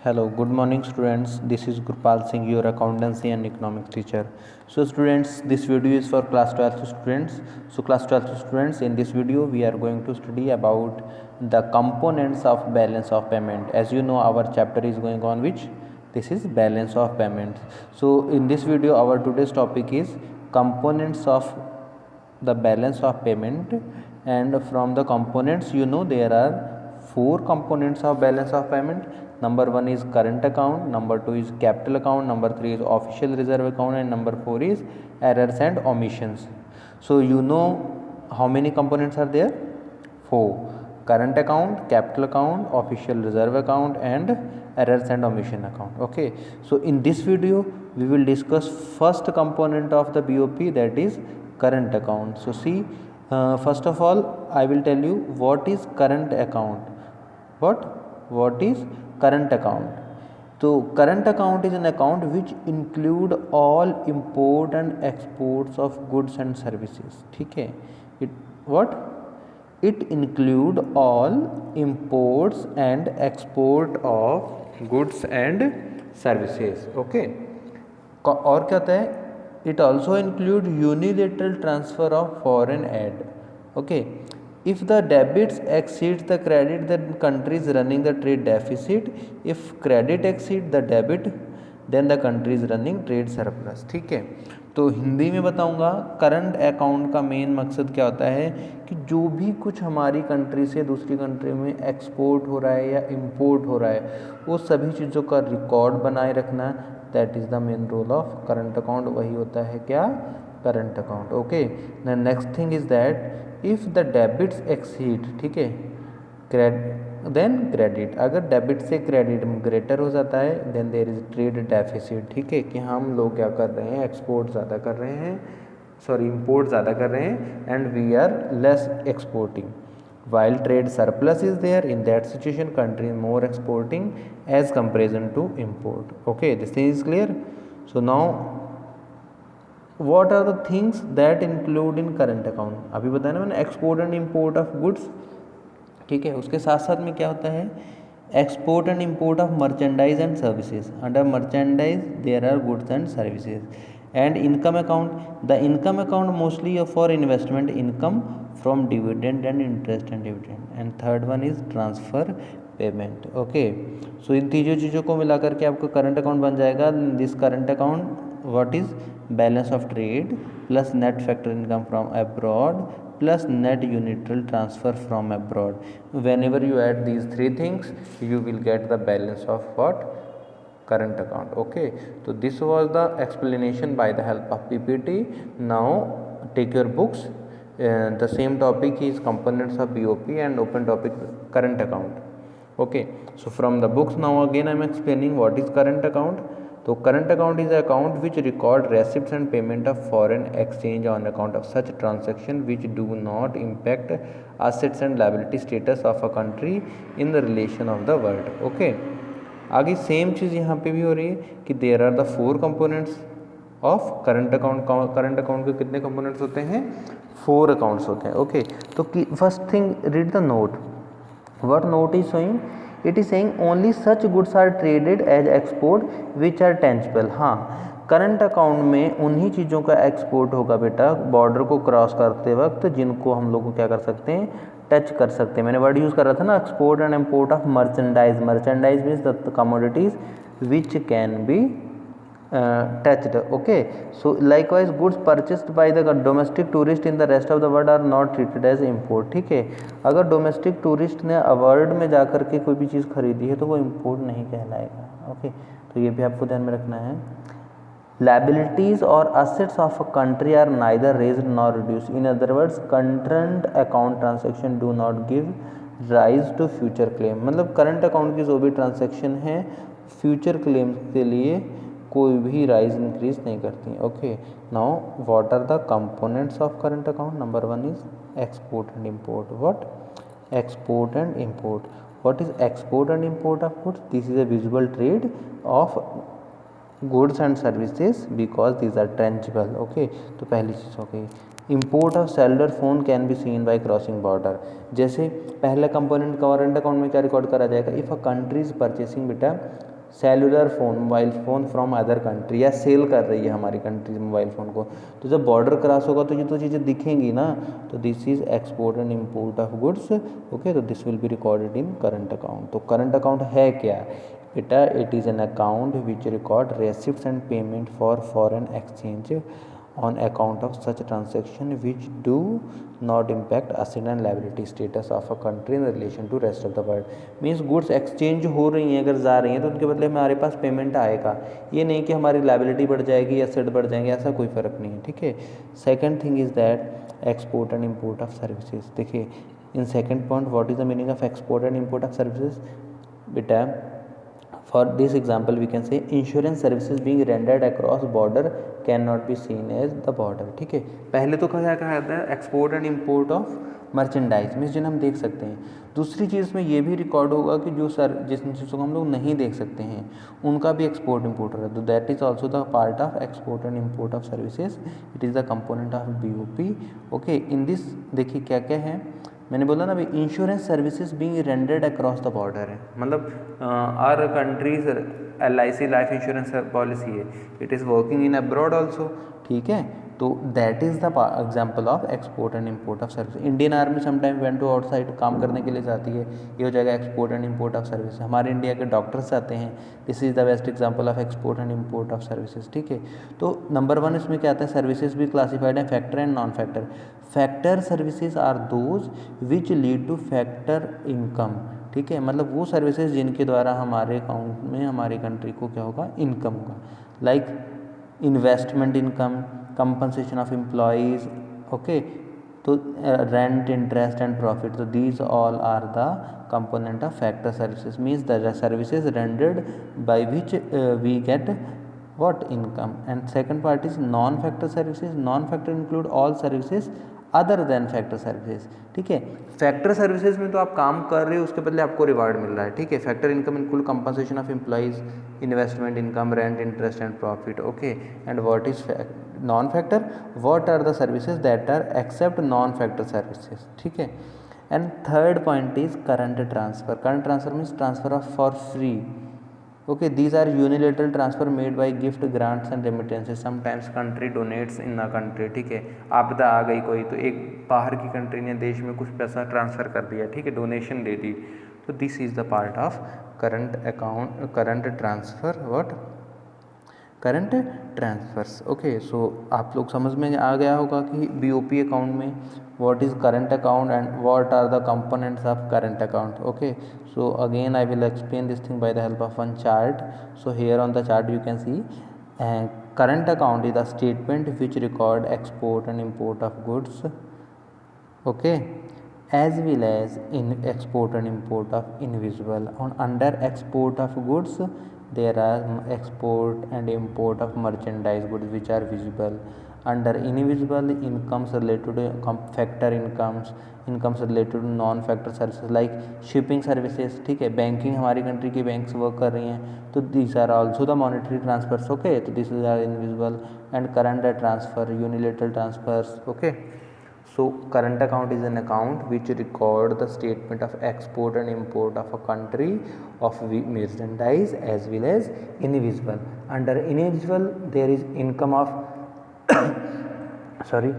Hello, good morning students. This is Gurpal Singh, your accountancy and economics teacher. So students, this video is for class 12 students. So class 12 students, in this video we are going to study about the components of balance of payment. As you know, our chapter is going on which this is balance of payments. So in this video our today's topic is components of the balance of payment, and from the components there are four components of balance of payment. Number one is current account, number two is capital account, number three is official reserve account, and number four is errors and omissions. So how many components are there? Four: current account, capital account, official reserve account, and errors and omission account. Okay, so in this video we will discuss first component of the BOP, that is current account. So see, first of all I will tell you what is current account. What is current account? So current account is an account which include all import and exports of goods and services. ठीक है, it include all imports and export of goods and services. Okay, और क्या होता है? It also include unilateral transfer of foreign aid. Okay, if the debits exceeds the credit, then country is running the trade deficit. If credit exceed the debit, then the country is running trade surplus. ठीक है, तो हिंदी में बताऊंगा, current account का main मकसद क्या होता है कि जो भी कुछ हमारी कंट्री से दूसरी कंट्री में एक्सपोर्ट हो रहा है या इंपोर्ट हो रहा है, वो सभी चीज़ों का रिकॉर्ड बनाए रखना, that is the main role of current account. वही होता है क्या? Current account. Okay, the next thing is that if the debits exceed, ठीक है, देन क्रेडिट, अगर डेबिट से क्रेडिट ग्रेटर हो जाता है, then there is trade deficit. ठीक है, कि हम लोग क्या कर रहे हैं, एक्सपोर्ट ज़्यादा कर रहे हैं, इंपोर्ट ज़्यादा कर रहे हैं, and we are less exporting. While trade surplus is there, in that situation country is more exporting as comparison to import. Okay, this thing is clear. So now what are the things that include in current account? अभी बताया ना मैंने, export and import of goods. ठीक है, उसके साथ साथ में क्या होता है, export and import of merchandise and services. Under merchandise there are goods and services. And income account, the income account mostly for investment income from dividend and interest and dividend. And third one is transfer payment. Okay, so इन तीनों चीज़ों को मिला करके आपका current account बन जाएगा. This current account what is balance of trade plus net factor income from abroad plus net unilateral transfer from abroad. Whenever you add these three things, you will get the balance of what? Current account. Okay, so this was the explanation by the help of PPT. Now take your books, the same topic is components of BOP and open topic current account. Okay, so from the books now again I am explaining what is current account. तो current account is account which record receipts and payment of foreign exchange on account of such transaction which do not impact assets and liability status of a country in the relation of the world. Okay, आगे same चीज़ यहाँ पे भी हो रही है कि there are the four components of current account. Current account के कितने कंपोनेंट्स होते हैं? फोर अकाउंट्स होते हैं. ओके, तो first thing read the note. What note is showing? It is saying only such goods are traded as export which are tangible. हाँ, current account में उन्हीं चीज़ों का एक्सपोर्ट होगा बेटा बॉर्डर को क्रॉस करते वक्त जिनको हम लोग क्या कर सकते हैं, टच कर सकते हैं. मैंने वर्ड यूज़ कर रहा था ना, export and import of merchandise. Merchandise means the commodities which can be touched. Okay, so likewise goods purchased by the domestic tourist in the rest of the world are not treated as import. ठीक है, अगर domestic tourist ने world में जाकर के कोई भी चीज़ खरीदी है तो वो इम्पोर्ट नहीं कहलाएगा. ओके, तो ये भी आपको ध्यान में रखना है. Liabilities or assets of a country are neither raised nor reduced. In other words, current account transaction do not give rise to future claim. मतलब करंट अकाउंट की जो भी ट्रांजेक्शन है फ्यूचर क्लेम के लिए कोई भी राइज इंक्रीज नहीं करती. Okay, now what are the components of current account? Number one is export and import. What? Export and import. What is export and import of goods? This is a visual trade of goods and services because these are tangible. Okay, तो पहली चीज़ हो गई. Import of cellular phone can be seen by crossing border. जैसे पहला component current account में क्या रिकॉर्ड करा जाएगा? If a country is purchasing बेटा cellular phone, mobile phone from other country, या सेल कर रही है हमारी कंट्री मोबाइल फ़ोन को, तो जब बॉर्डर क्रॉस होगा तो ये तो चीज़ें दिखेंगी ना, तो this is export and import of goods. Okay, तो this will be recorded in current account. तो करंट अकाउंट है क्या बेटा? It is an account which record receipts and payment for foreign exchange on account of such transaction which do not impact asset and liability status of a country in relation to rest of the world। Means goods exchange हो रही हैं, अगर जा रही हैं तो उनके बदले हमारे पास पेमेंट आएगा, ये नहीं कि हमारी लाइबिलिटी बढ़ जाएगी, एसेट बढ़ जाएंगे, ऐसा कोई फ़र्क नहीं है। ठीक है। Second thing is that export and import of services. देखिए in second point what is the meaning of export and import of services बेटा? For this example we can say insurance services being rendered across border cannot be seen as the border। ठीक है, पहले तो क्या कहा जाता है export and import of merchandise, means जिन्हें हम देख सकते हैं। दूसरी चीज़ में ये भी रिकॉर्ड होगा कि जो जिस चीज़ों को हम लोग नहीं देख सकते हैं उनका भी एक्सपोर्ट इम्पोर्ट है, तो that is also the part of export and import of services. It is the component of BOP। Okay, in this देखिए क्या क्या है, मैंने बोला ना भाई insurance services being rendered across the border है, मतलब our countries LIC life insurance policy है, it is working in abroad also. ठीक है, तो that is the example of export and import of service. Indian army sometime went to outside काम करने के लिए जाती है, ये हो जाएगा export and import of service. हमारे इंडिया के डॉक्टर्स जाते हैं, this is the best example of export and import of services. ठीक है, तो नंबर 1 इसमें क्या आता है, सर्विसेज भी क्लासिफाइड है factor and non factor. Factor services are those which lead to factor income. ठीक है, मतलब वो सर्विसेज जिनके द्वारा हमारे अकाउंट में हमारी कंट्री को क्या होगा, इनकम होगा, like investment income, compensation of employees. Okay, तो रेंट, इंटरेस्ट एंड प्रॉफिट, तो these all are the component of factor services, means the services rendered by which we get what income। and second part is non factor services। non factor include all services other than factor services. ठीक है, factor services में तो आप काम कर रहे हो, उसके बदले आपको रिवार्ड मिल रहा है। ठीक है, factor income include compensation of employees, investment income, rent, interest and profit. Okay, and what is non factor, what are the services that are except non factor services. ठीक है, and third point is current transfer. Current transfer means transfer of for free. Okay, these are unilateral transfer made by gift, grants and remittances। sometimes country donates in a country। ठीक है, आपदा आ गई कोई, तो एक बाहर की कंट्री ने देश में कुछ पैसा ट्रांसफ़र कर दिया, ठीक है, डोनेशन दे दी, तो this is the part of current account, current transfer, what, current transfers. Okay, so आप लोग समझ में आ गया होगा कि BOP अकाउंट में what is current account and what are the components of current account। okay, so again I will explain this thing by the help of one chart। so here on the chart you can see current account is the statement which record export and import of goods, okay, as well as in export and import of invisible। on under export of goods there are export and import of merchandise goods which are visible। under invisible incomes related to factor incomes, incomes related to non factor services like shipping services. ठीक है, banking, हमारी country की banks work कर रही हैं, तो this are also the monetary transfers. Okay, तो this is are invisible. And current transfer, unilateral transfers. Okay, so current account is an account which record the statement of export and import of a country of merchandise as well as invisible। under invisible there is income of sorry,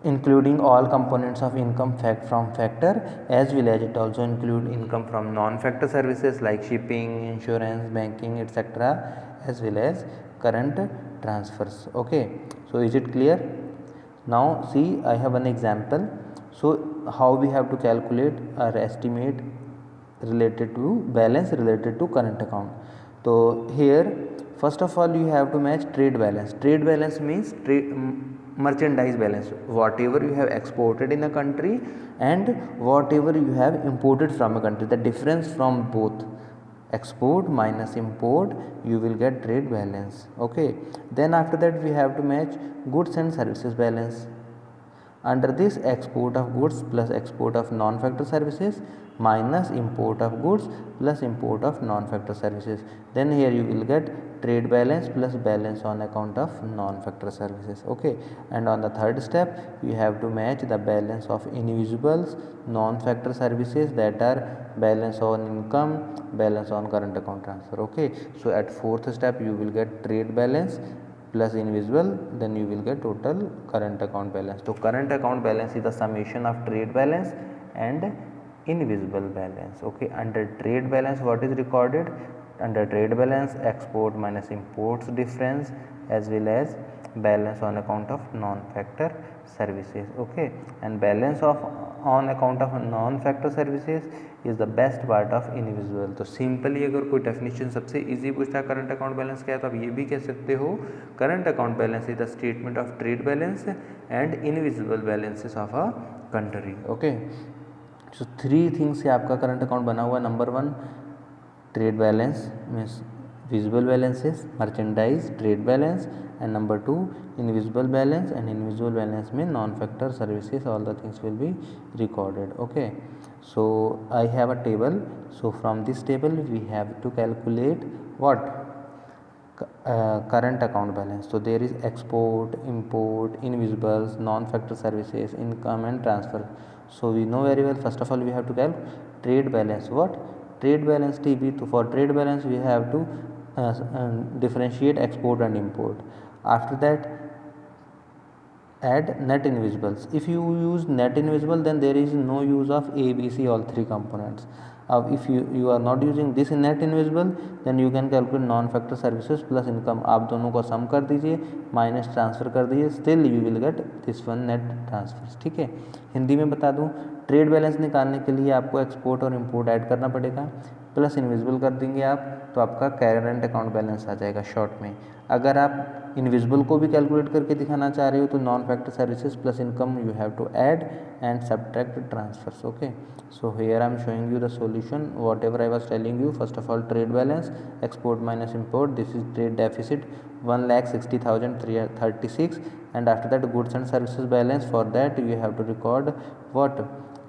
including all components of income from factor, as well as it also include income from non-factor services like shipping, insurance, banking, etc., as well as current transfers। okay, so is it clear? now see, I have an example। so how we have to calculate or estimate related to balance related to current account। so here first of all you have to match trade balance। trade balance means merchandise balance, whatever you have exported in a country and whatever you have imported from a country, the difference from both, export minus import, you will get trade balance। okay, then after that we have to match goods and services balance। under this export of goods plus export of non factor services minus import of goods plus import of non-factor services. Then here you will get trade balance plus balance on account of non-factor services. Okay, and on the third step you have to match the balance of invisibles non-factor services, that are balance on income, balance on current account transfer. Okay, so at fourth step you will get trade balance plus invisible, then you will get total current account balance. So current account balance is the summation of trade balance and invisible balance. Okay, under trade balance what is recorded? Under trade balance, export minus imports difference as well as balance on account of non-factor services. Okay, and balance of on account of non-factor services is the best part of invisible. तो simply अगर कोई definition सबसे easy पूछता है current account balance क्या है, तो आप ये भी कह सकते हो current account balance is the statement of trade balance and invisible balances of a country. Okay, so 3 things से आपका करंट अकाउंट बना हुआ. Number 1 trade balance means visible balances, merchandise trade balance, and number 2 invisible balance, and invisible balance में non factor services, all the things will be recorded. Okay, so I have a table, so from this table we have to calculate what current account balance. So there is export, import, invisibles, non factor services, income and transfer. So we know very well, first of all we have to calculate trade balance. What trade balance TB? To for trade balance we have to differentiate export and import. After that add net invisibles. If you use net invisible, then there is no use of ABC, all 3 components. If you are not using this net invisible, then you can calculate non factor services plus income. आप दोनों को सम कर दीजिए, minus transfer कर दीजिए, still you will get this one net transfer. ठीक है, हिंदी में बता दूं, ट्रेड बैलेंस निकालने के लिए आपको एक्सपोर्ट और इंपोर्ट ऐड करना पड़ेगा, प्लस इनविजिबल कर देंगे आप, तो आपका करेंट अकाउंट बैलेंस आ जाएगा शॉर्ट में. अगर आप इनविजिबल को भी कैलकुलेट करके दिखाना चाह रहे हो तो non factor services plus income you have to add and subtract transfers. Okay, so here I am showing you the solution whatever I was telling you. First of all trade balance, export minus import, this is trade deficit 1,60,336, and after that goods and services balance. For that you have to record what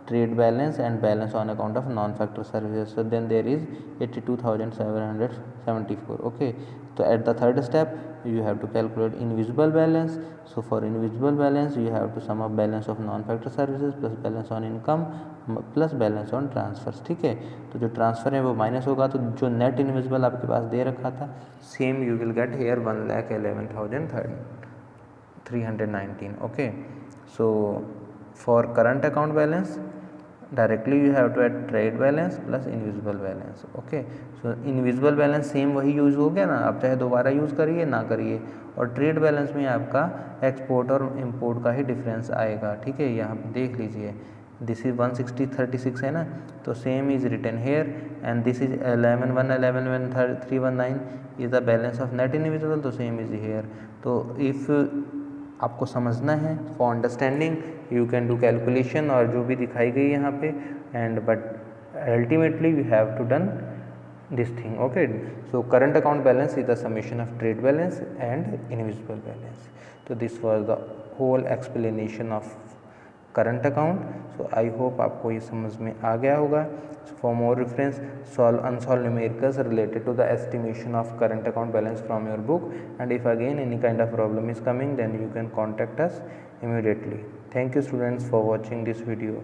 trade balance and balance on account of non-factor services. So then there is 82,774. Okay, so at the third step you have to calculate invisible balance. So for invisible balance you have to sum up balance of non-factor services plus balance on income plus balance on transfers. ठीक है, तो जो transfer है वो minus होगा, तो जो net invisible आपके पास दे रखा था same you will get here 1,11,319. Okay, so for current account balance directly you have to add trade balance plus invisible balance. Okay, so invisible balance same वही यूज़ हो गया ना, आप चाहे दोबारा यूज़ करिए ना करिए. और ट्रेड बैलेंस में आपका एक्सपोर्ट और इंपोर्ट का ही डिफरेंस आएगा. ठीक है, यहाँ देख लीजिए, दिस इज 16036 है ना, तो same is written here, and this is 11,111,319 is the balance of net invisible, तो सेम इज हेयर. तो इफ़ आपको समझना है for understanding you can do calculation और जो भी दिखाई गई यहाँ पे, and but ultimately you have to done this thing. Okay, so current account balance is the summation of trade balance and invisible balance. So this was the whole explanation of current account. So I hope आपको ये समझ में आ गया होगा. So for more reference, solve unsolved numericals related to the estimation of current account balance from your book, and if again any kind of problem is coming, then you can contact us immediately. Thank you students for watching this video.